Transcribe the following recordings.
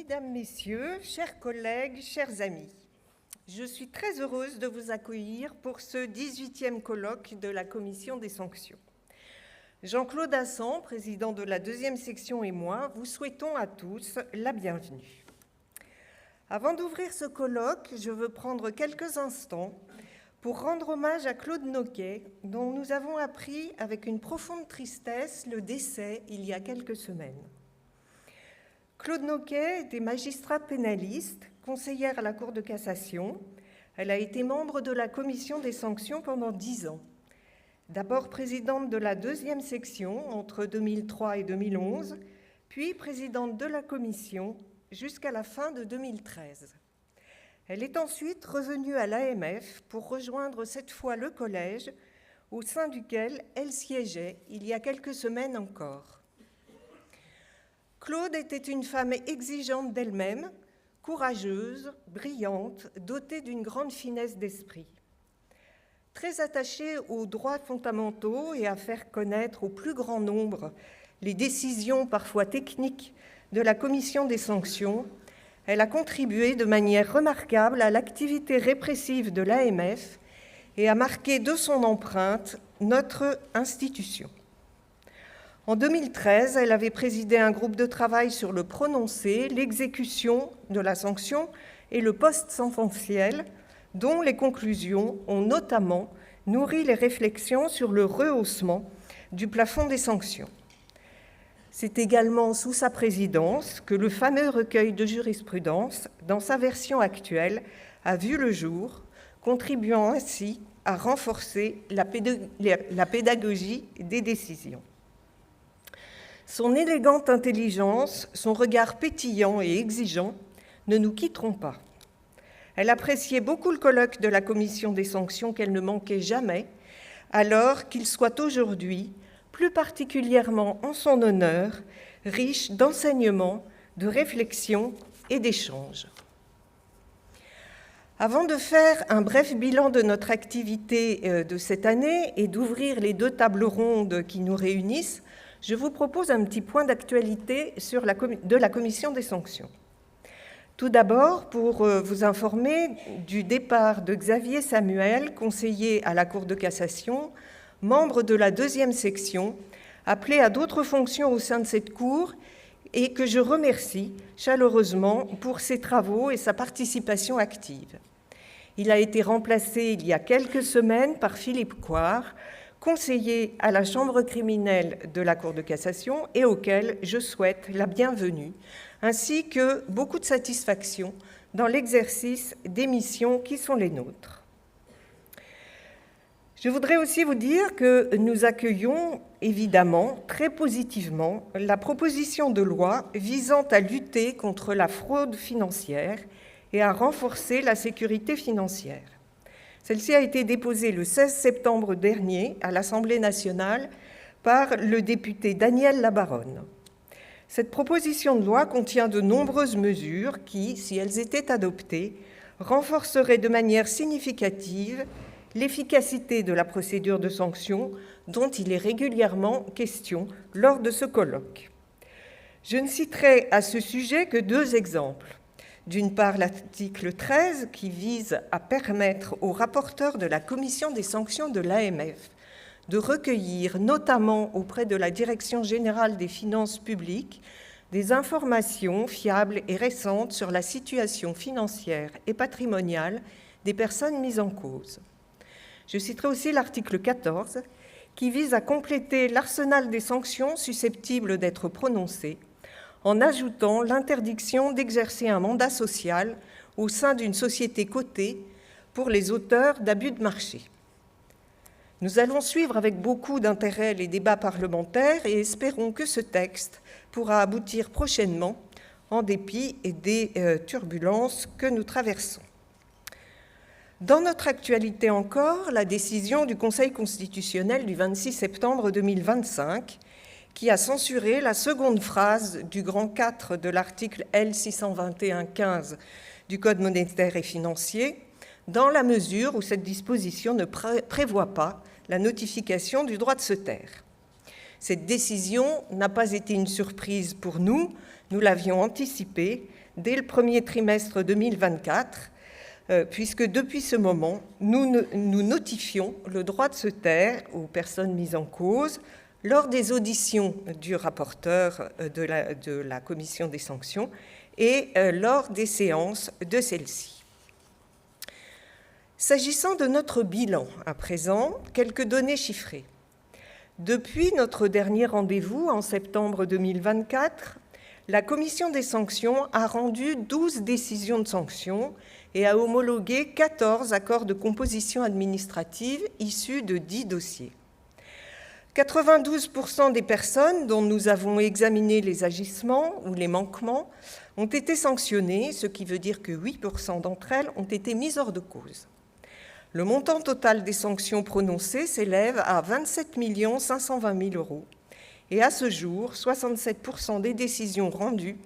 Mesdames, Messieurs, chers collègues, chers amis, je suis très heureuse de vous accueillir pour ce 18e colloque de la Commission des sanctions. Jean-Claude Assan, président de la deuxième section, et moi vous souhaitons à tous la bienvenue. Avant d'ouvrir ce colloque, je veux prendre quelques instants pour rendre hommage à Claude Noquet, dont nous avons appris avec une profonde tristesse le décès il y a quelques semaines. Claude Noquet était magistrate pénaliste, conseillère à la Cour de cassation. Elle a été membre de la Commission des sanctions pendant 10 ans. D'abord présidente de la deuxième section entre 2003 et 2011, puis présidente de la Commission jusqu'à la fin de 2013. Elle est ensuite revenue à l'AMF pour rejoindre cette fois le collège, au sein duquel elle siégeait il y a quelques semaines encore. Claude était une femme exigeante d'elle-même, courageuse, brillante, dotée d'une grande finesse d'esprit. Très attachée aux droits fondamentaux et à faire connaître au plus grand nombre les décisions parfois techniques de la Commission des sanctions, elle a contribué de manière remarquable à l'activité répressive de l'AMF et a marqué de son empreinte notre institution. En 2013, elle avait présidé un groupe de travail sur le prononcé, l'exécution de la sanction et le post-sententiel, dont les conclusions ont notamment nourri les réflexions sur le rehaussement du plafond des sanctions. C'est également sous sa présidence que le fameux recueil de jurisprudence, dans sa version actuelle, a vu le jour, contribuant ainsi à renforcer la pédagogie des décisions. Son élégante intelligence, son regard pétillant et exigeant ne nous quitteront pas. Elle appréciait beaucoup le colloque de la Commission des sanctions qu'elle ne manquait jamais, alors qu'il soit aujourd'hui, plus particulièrement en son honneur, riche d'enseignements, de réflexions et d'échanges. Avant de faire un bref bilan de notre activité de cette année et d'ouvrir les 2 tables rondes qui nous réunissent, je vous propose un petit point d'actualité de la Commission des sanctions. Tout d'abord, pour vous informer du départ de Xavier Samuel, conseiller à la Cour de cassation, membre de la deuxième section, appelé à d'autres fonctions au sein de cette Cour et que je remercie chaleureusement pour ses travaux et sa participation active. Il a été remplacé il y a quelques semaines par Philippe Coire, conseiller à la Chambre criminelle de la Cour de cassation et auquel je souhaite la bienvenue, ainsi que beaucoup de satisfaction dans l'exercice des missions qui sont les nôtres. Je voudrais aussi vous dire que nous accueillons évidemment très positivement la proposition de loi visant à lutter contre la fraude financière et à renforcer la sécurité financière. Celle-ci a été déposée le 16 septembre dernier à l'Assemblée nationale par le député Daniel Labaronne. Cette proposition de loi contient de nombreuses mesures qui, si elles étaient adoptées, renforceraient de manière significative l'efficacité de la procédure de sanction dont il est régulièrement question lors de ce colloque. Je ne citerai à ce sujet que 2 exemples. D'une part, l'article 13 qui vise à permettre aux rapporteurs de la Commission des sanctions de l'AMF de recueillir, notamment auprès de la Direction générale des finances publiques, des informations fiables et récentes sur la situation financière et patrimoniale des personnes mises en cause. Je citerai aussi l'article 14 qui vise à compléter l'arsenal des sanctions susceptibles d'être prononcées en ajoutant l'interdiction d'exercer un mandat social au sein d'une société cotée pour les auteurs d'abus de marché. Nous allons suivre avec beaucoup d'intérêt les débats parlementaires et espérons que ce texte pourra aboutir prochainement en dépit des turbulences que nous traversons. Dans notre actualité encore, la décision du Conseil constitutionnel du 26 septembre 2025 qui a censuré la seconde phrase du grand 4 de l'article L621-15 du Code monétaire et financier, dans la mesure où cette disposition ne prévoit pas la notification du droit de se taire. Cette décision n'a pas été une surprise pour nous, nous l'avions anticipée, dès le premier trimestre 2024, puisque depuis ce moment, nous notifions le droit de se taire aux personnes mises en cause lors des auditions du rapporteur de la commission des sanctions et lors des séances de celle-ci. S'agissant de notre bilan à présent, quelques données chiffrées. Depuis notre dernier rendez-vous en septembre 2024, la commission des sanctions a rendu 12 décisions de sanctions et a homologué 14 accords de composition administrative issus de 10 dossiers. 92% des personnes dont nous avons examiné les agissements ou les manquements ont été sanctionnées, ce qui veut dire que 8% d'entre elles ont été mises hors de cause. Le montant total des sanctions prononcées s'élève à 27 520 000 € et à ce jour, 67% des décisions rendues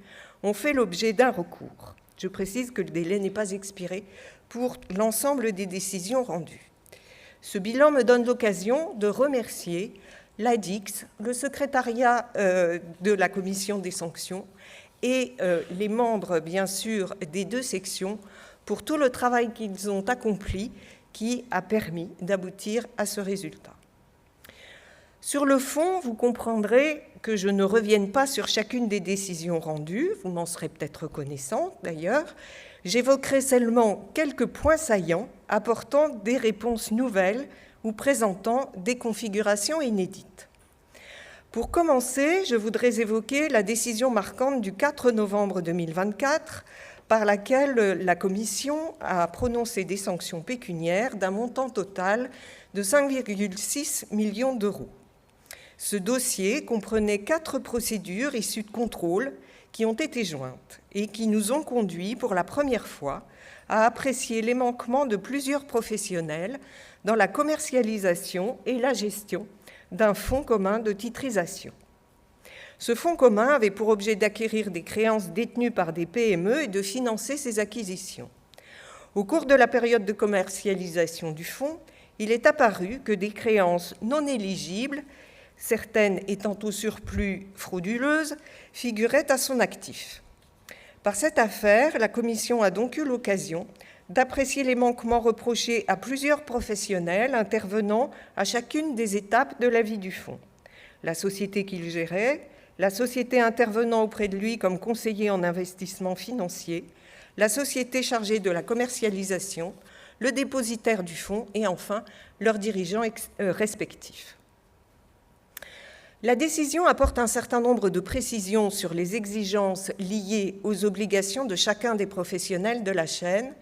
ont fait l'objet d'un recours. Je précise que le délai n'est pas expiré pour l'ensemble des décisions rendues. Ce bilan me donne l'occasion de remercier l'ADIX, le secrétariat de la commission des sanctions et les membres, bien sûr, des deux sections pour tout le travail qu'ils ont accompli qui a permis d'aboutir à ce résultat. Sur le fond, vous comprendrez que je ne revienne pas sur chacune des décisions rendues, vous m'en serez peut-être reconnaissante d'ailleurs. J'évoquerai seulement quelques points saillants apportant des réponses nouvelles ou présentant des configurations inédites. Pour commencer, je voudrais évoquer la décision marquante du 4 novembre 2024 par laquelle la Commission a prononcé des sanctions pécuniaires d'un montant total de 5,6 millions d'euros. Ce dossier comprenait 4 procédures issues de contrôle qui ont été jointes et qui nous ont conduits pour la première fois à apprécier les manquements de plusieurs professionnels dans la commercialisation et la gestion d'un fonds commun de titrisation. Ce fonds commun avait pour objet d'acquérir des créances détenues par des PME et de financer ces acquisitions. Au cours de la période de commercialisation du fonds, il est apparu que des créances non éligibles, certaines étant au surplus frauduleuses, figuraient à son actif. Par cette affaire, la Commission a donc eu l'occasion d'apprécier les manquements reprochés à plusieurs professionnels intervenant à chacune des étapes de la vie du fonds. La société qu'il gérait, la société intervenant auprès de lui comme conseiller en investissement financier, la société chargée de la commercialisation, le dépositaire du fonds et enfin leurs dirigeants respectifs. La décision apporte un certain nombre de précisions sur les exigences liées aux obligations de chacun des professionnels de la chaîne.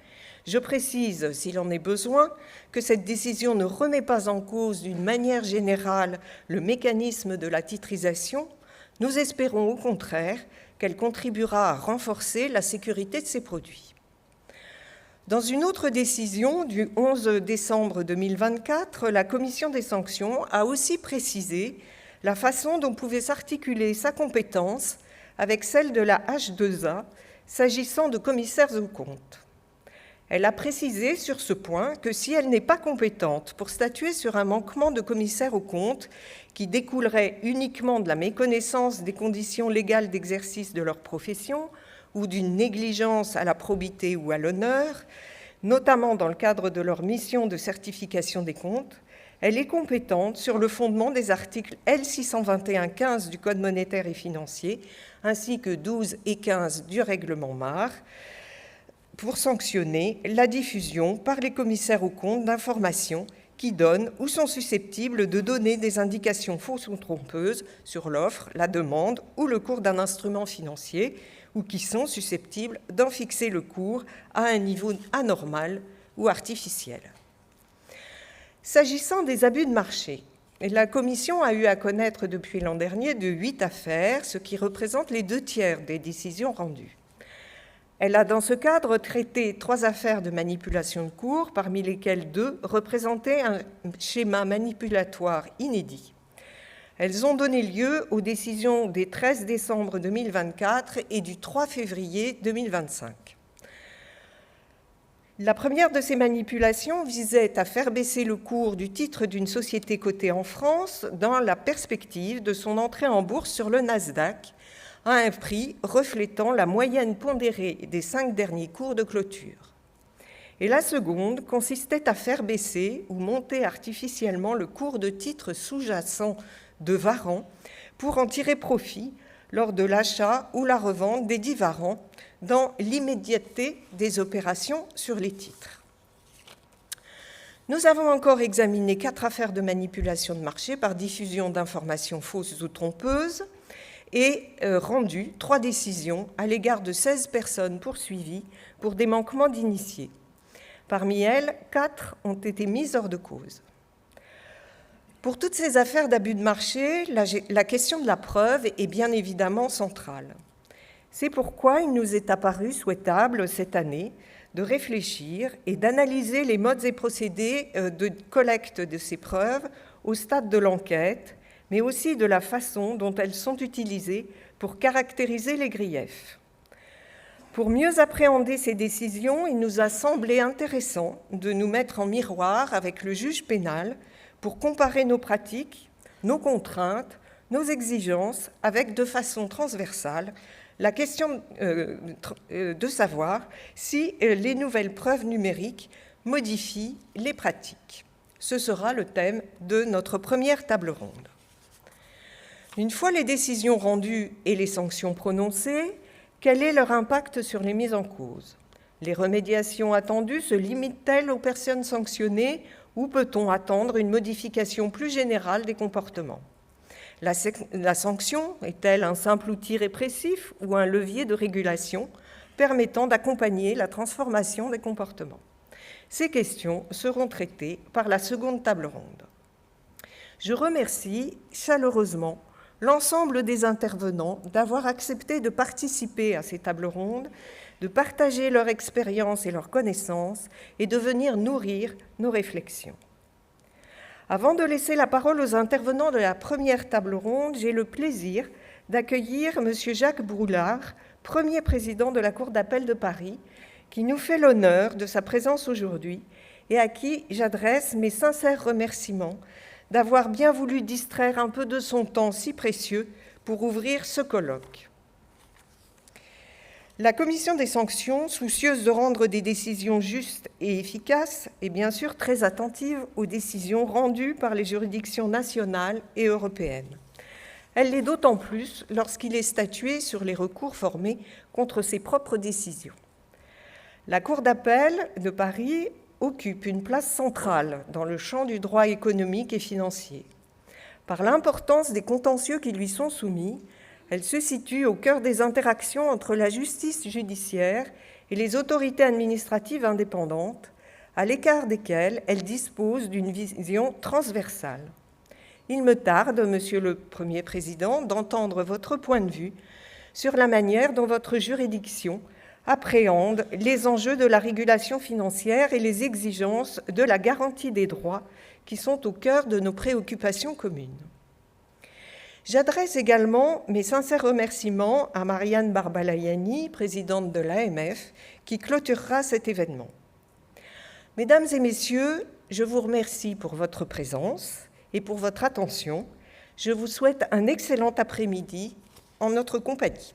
Je précise, s'il en est besoin, que cette décision ne remet pas en cause d'une manière générale le mécanisme de la titrisation. Nous espérons au contraire qu'elle contribuera à renforcer la sécurité de ces produits. Dans une autre décision du 11 décembre 2024, la Commission des sanctions a aussi précisé la façon dont pouvait s'articuler sa compétence avec celle de la H2A s'agissant de commissaires aux comptes. Elle a précisé sur ce point que si elle n'est pas compétente pour statuer sur un manquement de commissaire aux comptes qui découlerait uniquement de la méconnaissance des conditions légales d'exercice de leur profession ou d'une négligence à la probité ou à l'honneur, notamment dans le cadre de leur mission de certification des comptes, elle est compétente sur le fondement des articles L621-15 du Code monétaire et financier, ainsi que 12 et 15 du règlement MAR, pour sanctionner la diffusion par les commissaires aux comptes d'informations qui donnent ou sont susceptibles de donner des indications fausses ou trompeuses sur l'offre, la demande ou le cours d'un instrument financier, ou qui sont susceptibles d'en fixer le cours à un niveau anormal ou artificiel. S'agissant des abus de marché, la Commission a eu à connaître depuis l'an dernier de 8 affaires, ce qui représente les 2/3 des décisions rendues. Elle a dans ce cadre traité 3 affaires de manipulation de cours, parmi lesquelles 2 représentaient un schéma manipulatoire inédit. Elles ont donné lieu aux décisions des 13 décembre 2024 et du 3 février 2025. La première de ces manipulations visait à faire baisser le cours du titre d'une société cotée en France dans la perspective de son entrée en bourse sur le Nasdaq, à un prix reflétant la moyenne pondérée des 5 derniers cours de clôture. Et la seconde consistait à faire baisser ou monter artificiellement le cours de titres sous-jacents de Varan pour en tirer profit lors de l'achat ou la revente des dits Varan dans l'immédiateté des opérations sur les titres. Nous avons encore examiné 4 affaires de manipulation de marché par diffusion d'informations fausses ou trompeuses et rendu 3 décisions à l'égard de 16 personnes poursuivies pour des manquements d'initiés. Parmi elles, 4 ont été mises hors de cause. Pour toutes ces affaires d'abus de marché, la question de la preuve est bien évidemment centrale. C'est pourquoi il nous est apparu souhaitable cette année de réfléchir et d'analyser les modes et procédés de collecte de ces preuves au stade de l'enquête, mais aussi de la façon dont elles sont utilisées pour caractériser les griefs. Pour mieux appréhender ces décisions, il nous a semblé intéressant de nous mettre en miroir avec le juge pénal pour comparer nos pratiques, nos contraintes, nos exigences avec, de façon transversale, la question de savoir si les nouvelles preuves numériques modifient les pratiques. Ce sera le thème de notre première table ronde. Une fois les décisions rendues et les sanctions prononcées, quel est leur impact sur les mises en cause? Les remédiations attendues se limitent-elles aux personnes sanctionnées ou peut-on attendre une modification plus générale des comportements? La sanction est-elle un simple outil répressif ou un levier de régulation permettant d'accompagner la transformation des comportements? Ces questions seront traitées par la seconde table ronde. Je remercie chaleureusement l'ensemble des intervenants d'avoir accepté de participer à ces tables rondes, de partager leur expérience et leurs connaissances et de venir nourrir nos réflexions. Avant de laisser la parole aux intervenants de la première table ronde, j'ai le plaisir d'accueillir M. Jacques Broulard, premier président de la Cour d'appel de Paris, qui nous fait l'honneur de sa présence aujourd'hui et à qui j'adresse mes sincères remerciements d'avoir bien voulu distraire un peu de son temps si précieux pour ouvrir ce colloque. La commission des sanctions, soucieuse de rendre des décisions justes et efficaces, est bien sûr très attentive aux décisions rendues par les juridictions nationales et européennes. Elle l'est d'autant plus lorsqu'il est statué sur les recours formés contre ses propres décisions. La Cour d'appel de Paris occupe une place centrale dans le champ du droit économique et financier. Par l'importance des contentieux qui lui sont soumis, elle se situe au cœur des interactions entre la justice judiciaire et les autorités administratives indépendantes, à l'écart desquelles elle dispose d'une vision transversale. Il me tarde, Monsieur le Premier Président, d'entendre votre point de vue sur la manière dont votre juridiction appréhende les enjeux de la régulation financière et les exigences de la garantie des droits qui sont au cœur de nos préoccupations communes. J'adresse également mes sincères remerciements à Marianne Barbalayani, présidente de l'AMF, qui clôturera cet événement. Mesdames et messieurs, je vous remercie pour votre présence et pour votre attention. Je vous souhaite un excellent après-midi en notre compagnie.